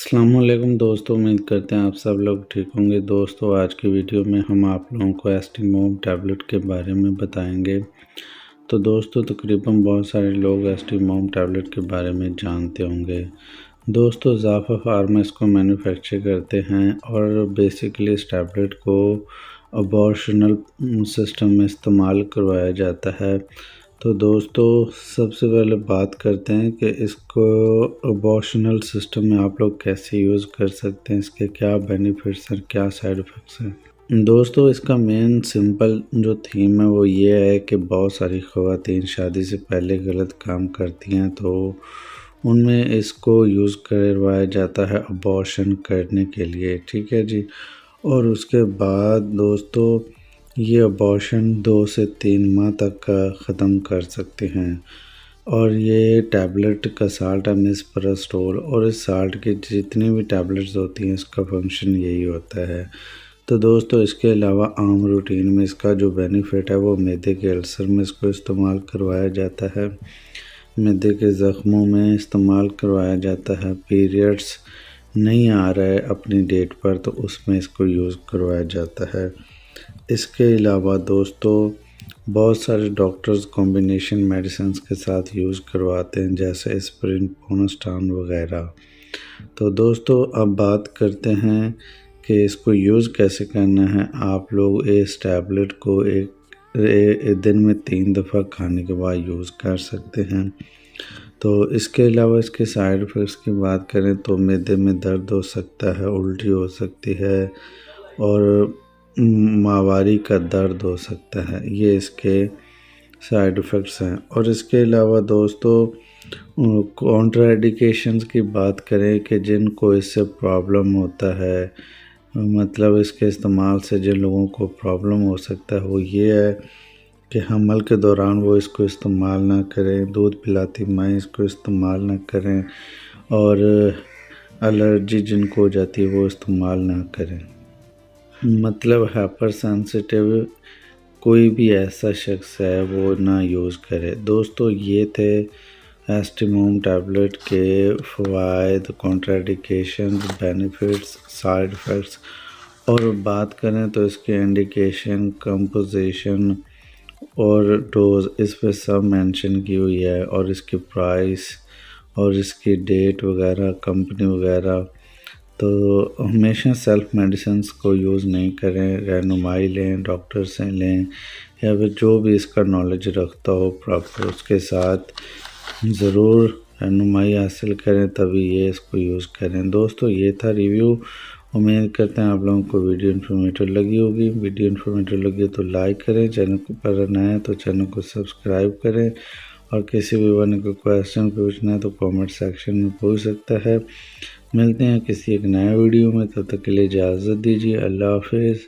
السلام علیکم دوستو، امید کرتے ہیں آپ سب لوگ ٹھیک ہوں گے۔ دوستو آج کی ویڈیو میں ہم آپ لوگوں کو ایسٹیموم ٹیبلٹ کے بارے میں بتائیں گے۔ تو دوستو تقریباً بہت سارے لوگ ایسٹیموم ٹیبلٹ کے بارے میں جانتے ہوں گے۔ دوستو زافا فارما اس کو مینوفیکچر کرتے ہیں اور بیسیکلی اس ٹیبلٹ کو ابورشنل سسٹم میں استعمال کروایا جاتا ہے۔ تو دوستو سب سے پہلے بات کرتے ہیں کہ اس کو ابورشنل سسٹم میں آپ لوگ کیسے یوز کر سکتے ہیں، اس کے کیا بینیفٹس ہیں، کیا سائیڈ ایفیکٹس ہیں۔ دوستو اس کا مین سمپل جو تھیم ہے وہ یہ ہے کہ بہت ساری خواتین شادی سے پہلے غلط کام کرتی ہیں، تو ان میں اس کو یوز کروایا جاتا ہے ابورشن کرنے کے لیے، ٹھیک ہے جی۔ اور اس کے بعد دوستو یہ ابورشن 2 سے 3 ماہ تک کا ختم کر سکتے ہیں۔ اور یہ ٹیبلٹ کا سالٹ ہے میسپراسٹول، اور اس سالٹ کی جتنی بھی ٹیبلٹس ہوتی ہیں اس کا فنکشن یہی ہوتا ہے۔ تو دوستو اس کے علاوہ عام روٹین میں اس کا جو بینیفٹ ہے وہ معدے کے السر میں اس کو استعمال کروایا جاتا ہے، معدے کے زخموں میں استعمال کروایا جاتا ہے، پیریڈس نہیں آ رہا ہے اپنی ڈیٹ پر تو اس میں اس کو یوز کروایا جاتا ہے۔ اس کے علاوہ دوستو بہت سارے ڈاکٹرز کمبینیشن میڈیسنز کے ساتھ یوز کرواتے ہیں، جیسے اسپرین، پونسٹان وغیرہ۔ تو دوستو اب بات کرتے ہیں کہ اس کو یوز کیسے کرنا ہے۔ آپ لوگ اس ٹیبلٹ کو ایک دن میں 3 دفعہ کھانے کے بعد یوز کر سکتے ہیں۔ تو اس کے علاوہ اس کے سائیڈ ایفیکٹس کی بات کریں تو معدے میں درد ہو سکتا ہے، الٹی ہو سکتی ہے اور ماہواری کا درد ہو سکتا ہے، یہ اس کے سائیڈ ایفیکٹس ہیں۔ اور اس کے علاوہ دوستو کونٹرا انڈیکیشنز کی بات کریں کہ جن کو اس سے پرابلم ہوتا ہے، مطلب اس کے استعمال سے جن لوگوں کو پرابلم ہو سکتا ہے وہ یہ ہے کہ حمل کے دوران وہ اس کو استعمال نہ کریں، دودھ پلاتی مائیں اس کو استعمال نہ کریں، اور الرجی جن کو ہو جاتی ہے وہ استعمال نہ کریں۔ مطلب ہائپر سینسٹیو کوئی بھی ایسا شخص ہے وہ نہ یوز کرے۔ دوستو یہ تھے ایسٹیموم ٹیبلٹ کے فوائد، contraindications, benefits, side effects, اور بات کریں تو اس کے انڈیکیشن، کمپوزیشن اور ڈوز اس پہ سب مینشن کی ہوئی ہے، اور اس کی پرائس اور اس کی ڈیٹ وغیرہ، کمپنی وغیرہ۔ تو ہمیشہ سیلف میڈیسنز کو یوز نہیں کریں، رہنمائی لیں، ڈاکٹر سے لیں، یا پھر جو بھی اس کا نالج رکھتا ہو پراپر اس کے ساتھ ضرور رہنمائی حاصل کریں، تبھی یہ اس کو یوز کریں۔ دوستو یہ تھا ریویو، امید کرتے ہیں آپ لوگوں کو ویڈیو انفارمیٹو لگی ہوگی۔ ویڈیو انفارمیٹو لگی تو لائک کریں، چینل پر نئے ہیں تو چینل کو سبسکرائب کریں، اور کسی بھی بنے کو کویسچن پوچھنا ہے تو کامنٹ سیکشن میں پوچھ سکتا ہے۔ ملتے ہیں کسی ایک نئے ویڈیو میں، تب تک کے لیے اجازت دیجیے، اللہ حافظ۔